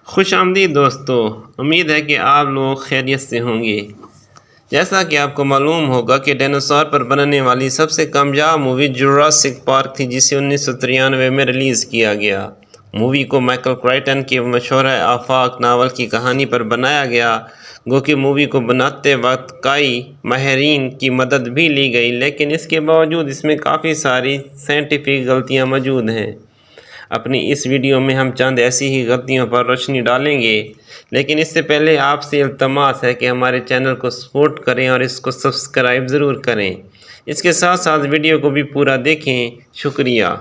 خوش آمدید دوستو، امید ہے کہ آپ لوگ خیریت سے ہوں گے۔ جیسا کہ آپ کو معلوم ہوگا کہ ڈینوسار پر بننے والی سب سے کامیاب مووی جوراسک پارک تھی، جسے 1993 میں ریلیز کیا گیا۔ مووی کو مائیکل کرائٹن کے مشہور آفاق ناول کی کہانی پر بنایا گیا۔ گو کہ مووی کو بناتے وقت کئی ماہرین کی مدد بھی لی گئی، لیکن اس کے باوجود اس میں کافی ساری سائنٹیفک غلطیاں موجود ہیں۔ اپنی اس ویڈیو میں ہم چند ایسی ہی غلطیوں پر روشنی ڈالیں گے، لیکن اس سے پہلے آپ سے التماس ہے کہ ہمارے چینل کو سپورٹ کریں اور اس کو سبسکرائب ضرور کریں۔ اس کے ساتھ ساتھ ویڈیو کو بھی پورا دیکھیں۔ شکریہ۔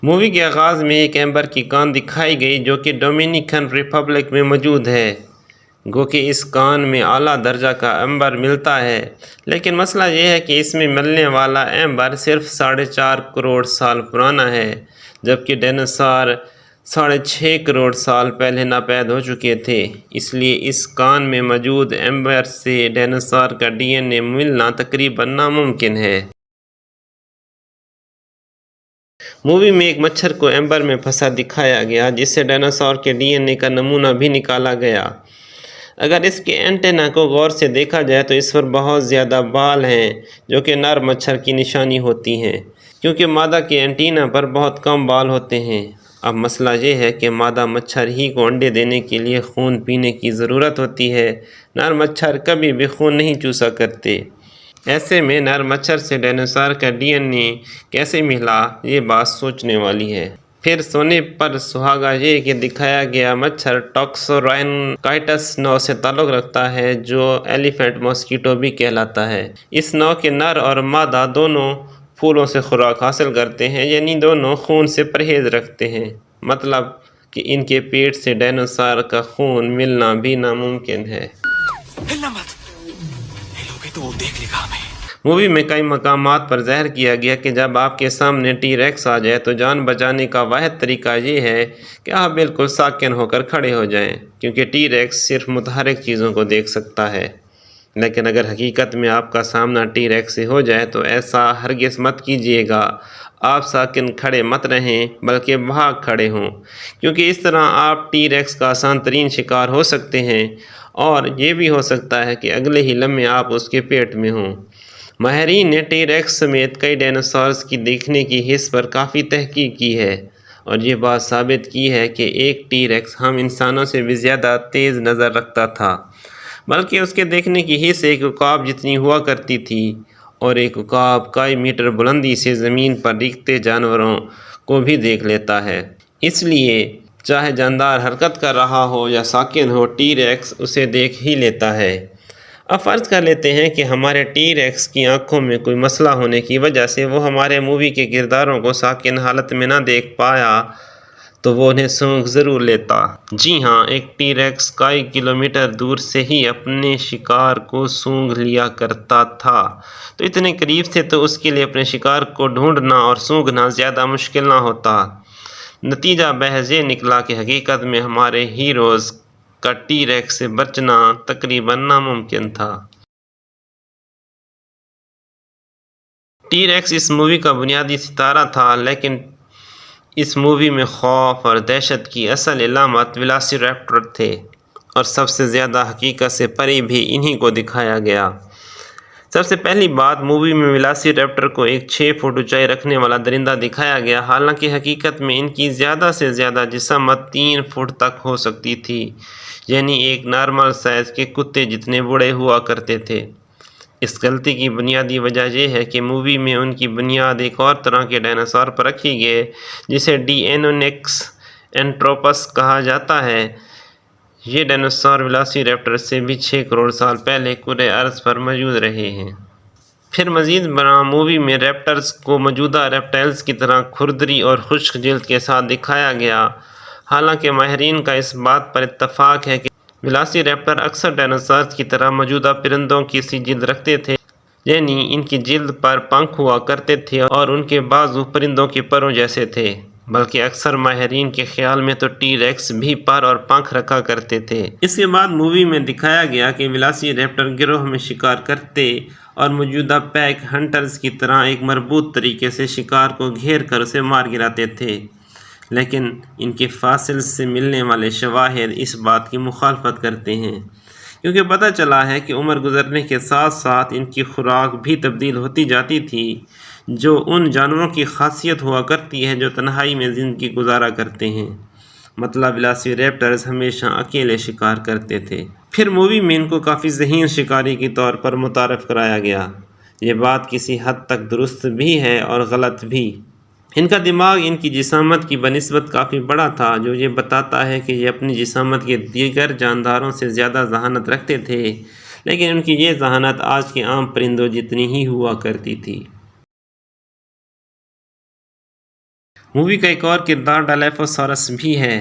مووی کے آغاز میں ایک ایمبر کی کان دکھائی گئی جو کہ ڈومینیکن ریپبلک میں موجود ہے۔ گو کہ اس کان میں اعلیٰ درجہ کا ایمبر ملتا ہے، لیکن مسئلہ یہ ہے کہ اس میں ملنے والا ایمبر صرف 4.5 کروڑ سال پرانا ہے، جبکہ ڈینوسار 6.5 کروڑ سال پہلے ناپید ہو چکے تھے۔ اس لیے اس کان میں موجود ایمبر سے ڈینوسار کا ڈی این اے ملنا تقریباً ناممکن ہے۔ مووی میں ایک مچھر کو ایمبر میں پھنسا دکھایا گیا، جس سے ڈینوسار کے ڈی این اے کا نمونہ بھی نکالا گیا۔ اگر اس کے اینٹینا کو غور سے دیکھا جائے تو اس پر بہت زیادہ بال ہیں، جو کہ نر مچھر کی نشانی ہوتی ہیں، کیونکہ مادہ کے اینٹینا پر بہت کم بال ہوتے ہیں۔ اب مسئلہ یہ ہے کہ مادہ مچھر ہی کو انڈے دینے کے لیے خون پینے کی ضرورت ہوتی ہے۔ نر مچھر کبھی بھی خون نہیں چوسا کرتے۔ ایسے میں نر مچھر سے ڈینوسار کا ڈی این اے کیسے ملا، یہ بات سوچنے والی ہے۔ پھر سونے پر سہاگا یہ کہ دکھایا گیا مچھر ٹوکسورائنکائٹس نو سے تعلق رکھتا ہے، جو ایلیفینٹ ماسکیٹو بھی کہلاتا ہے۔ اس نو کے نر اور مادہ دونوں پھولوں سے خوراک حاصل کرتے ہیں، یعنی دونوں خون سے پرہیز رکھتے ہیں، مطلب کہ ان کے پیٹ سے ڈینوسار کا خون ملنا بھی ناممکن ہے۔ مووی میں کئی مقامات پر ظاہر کیا گیا کہ جب آپ کے سامنے ٹی ریکس آ جائے تو جان بچانے کا واحد طریقہ یہ ہے کہ آپ بالکل ساکن ہو کر کھڑے ہو جائیں، کیونکہ ٹی ریکس صرف متحرک چیزوں کو دیکھ سکتا ہے۔ لیکن اگر حقیقت میں آپ کا سامنا ٹی ریکس سے ہو جائے تو ایسا ہرگز مت کیجیے گا۔ آپ ساکن کھڑے مت رہیں، بلکہ بھاگ کھڑے ہوں، کیونکہ اس طرح آپ ٹی ریکس کا آسان ترین شکار ہو سکتے ہیں، اور یہ بھی ہو سکتا ہے کہ اگلے ہی لمحے آپ اس کے پیٹ میں ہوں۔ ماہرین نے ٹی ریکس سمیت کئی ڈینوسارز کی دیکھنے کی حس پر کافی تحقیق کی ہے، اور یہ بات ثابت کی ہے کہ ایک ٹی ریکس ہم انسانوں سے بھی زیادہ تیز نظر رکھتا تھا، بلکہ اس کے دیکھنے کی حس ایک عقاب جتنی ہوا کرتی تھی، اور ایک عقاب کئی میٹر بلندی سے زمین پر ریگتے جانوروں کو بھی دیکھ لیتا ہے۔ اس لیے چاہے جاندار حرکت کر رہا ہو یا ساکن ہو، ٹی ریکس اسے دیکھ ہی لیتا ہے۔ اب فرض کر لیتے ہیں کہ ہمارے ٹی ریکس کی آنکھوں میں کوئی مسئلہ ہونے کی وجہ سے وہ ہمارے مووی کے کرداروں کو ساکن حالت میں نہ دیکھ پایا، تو وہ انہیں سونگھ ضرور لیتا۔ جی ہاں، ایک ٹی ریکس کئی کلومیٹر دور سے ہی اپنے شکار کو سونگھ لیا کرتا تھا، تو اتنے قریب سے تو اس کے لیے اپنے شکار کو ڈھونڈنا اور سونگھنا زیادہ مشکل نہ ہوتا۔ نتیجہ محض یہ نکلا کہ حقیقت میں ہمارے ہیروز کا ٹی ریکس سے بچنا تقریباً ناممکن تھا۔ ٹی ریکس اس مووی کا بنیادی ستارہ تھا، لیکن اس مووی میں خوف اور دہشت کی اصل علامت ویلاسیریپٹر تھے، اور سب سے زیادہ حقیقت سے پرے بھی انہی کو دکھایا گیا۔ سب سے پہلی بات، مووی میں ویلاسیریپٹر کو ایک 6 فٹ اونچائی رکھنے والا درندہ دکھایا گیا، حالانکہ حقیقت میں ان کی زیادہ سے زیادہ جسامت 3 فٹ تک ہو سکتی تھی، یعنی ایک نارمل سائز کے کتے جتنے بڑے ہوا کرتے تھے۔ اس غلطی کی بنیادی وجہ یہ ہے کہ مووی میں ان کی بنیاد ایک اور طرح کے ڈائناسور پر رکھی گئی، جسے ڈینونیکس اینٹروپس کہا جاتا ہے۔ یہ ڈائناسور ویلاسیریپٹر سے بھی 6 کروڑ سال پہلے کرۂ ارض پر موجود رہے ہیں۔ پھر مزید برآں مووی میں ریپٹرز کو موجودہ ریپٹائلز کی طرح کھردری اور خشک جلد کے ساتھ دکھایا گیا، حالانکہ ماہرین کا اس بات پر اتفاق ہے کہ ویلاسیریپٹر اکثر ڈائناسورز کی طرح موجودہ پرندوں کی سی جلد رکھتے تھے، یعنی ان کی جلد پر پنکھ ہوا کرتے تھے اور ان کے بازو پرندوں کے پروں جیسے تھے، بلکہ اکثر ماہرین کے خیال میں تو ٹی ریکس بھی پر اور پنکھ رکھا کرتے تھے۔ اس کے بعد مووی میں دکھایا گیا کہ ویلاسیریپٹر گروہ میں شکار کرتے اور موجودہ پیک ہنٹرز کی طرح ایک مربوط طریقے سے شکار کو گھیر کر اسے مار گراتے تھے۔ لیکن ان کے فاصل سے ملنے والے شواہد اس بات کی مخالفت کرتے ہیں، کیونکہ پتہ چلا ہے کہ عمر گزرنے کے ساتھ ساتھ ان کی خوراک بھی تبدیل ہوتی جاتی تھی، جو ان جانوروں کی خاصیت ہوا کرتی ہے جو تنہائی میں زندگی گزارا کرتے ہیں۔ مطلب ویلاسیریپٹرز ہمیشہ اکیلے شکار کرتے تھے۔ پھر مووی میں ان کو کافی ذہین شکاری کے طور پر متعارف کرایا گیا۔ یہ بات کسی حد تک درست بھی ہے اور غلط بھی۔ ان کا دماغ ان کی جسامت کی بنسبت کافی بڑا تھا، جو یہ بتاتا ہے کہ یہ اپنی جسامت کے دیگر جانداروں سے زیادہ ذہانت رکھتے تھے، لیکن ان کی یہ ذہانت آج کے عام پرندوں جتنی ہی ہوا کرتی تھی۔ مووی کا ایک اور کردار ڈائلوفوسورس بھی ہے۔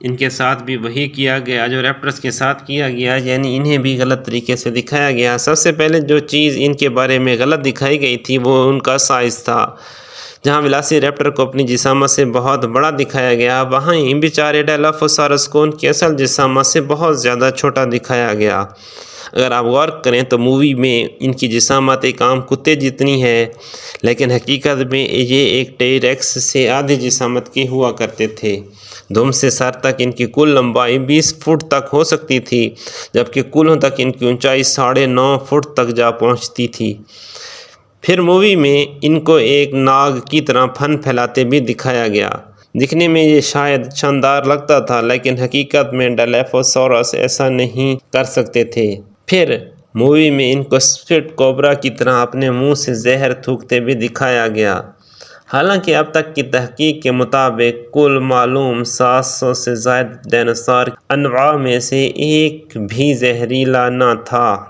ان کے ساتھ بھی وہی کیا گیا جو ریپٹرز کے ساتھ کیا گیا، یعنی انہیں بھی غلط طریقے سے دکھایا گیا۔ سب سے پہلے جو چیز ان کے بارے میں غلط دکھائی گئی تھی وہ ان کا سائز تھا۔ جہاں ویلاسیریپٹر کو اپنی جسامت سے بہت بڑا دکھایا گیا، وہاں ان بیچارے ڈائلوفوسورس کو ان کی اصل جسامت سے بہت زیادہ چھوٹا دکھایا گیا۔ اگر آپ غور کریں تو مووی میں ان کی جسامت ایک عام کتے جتنی ہے، لیکن حقیقت میں یہ ایک ٹی ریکس سے آدھی جسامت کے ہوا کرتے تھے۔ دم سے سر تک ان کی کل لمبائی 20 فٹ تک ہو سکتی تھی، جبکہ کولوں تک ان کی اونچائی 9.5 فٹ تک جا پہنچتی تھی۔ پھر مووی میں ان کو ایک ناگ کی طرح پھن پھیلاتے بھی دکھایا گیا۔ دکھنے میں یہ شاید شاندار لگتا تھا، لیکن حقیقت میں ڈائلوفوسورس ایسا نہیں کر سکتے تھے۔ پھر مووی میں ان کو اسپٹ کوبرا کی طرح اپنے منہ سے زہر تھوکتے بھی دکھایا گیا۔ حالانکہ اب تک کی تحقیق کے مطابق کل معلوم 700 سے زائد ڈائنوسار انواع میں سے ایک بھی زہریلا نہ تھا۔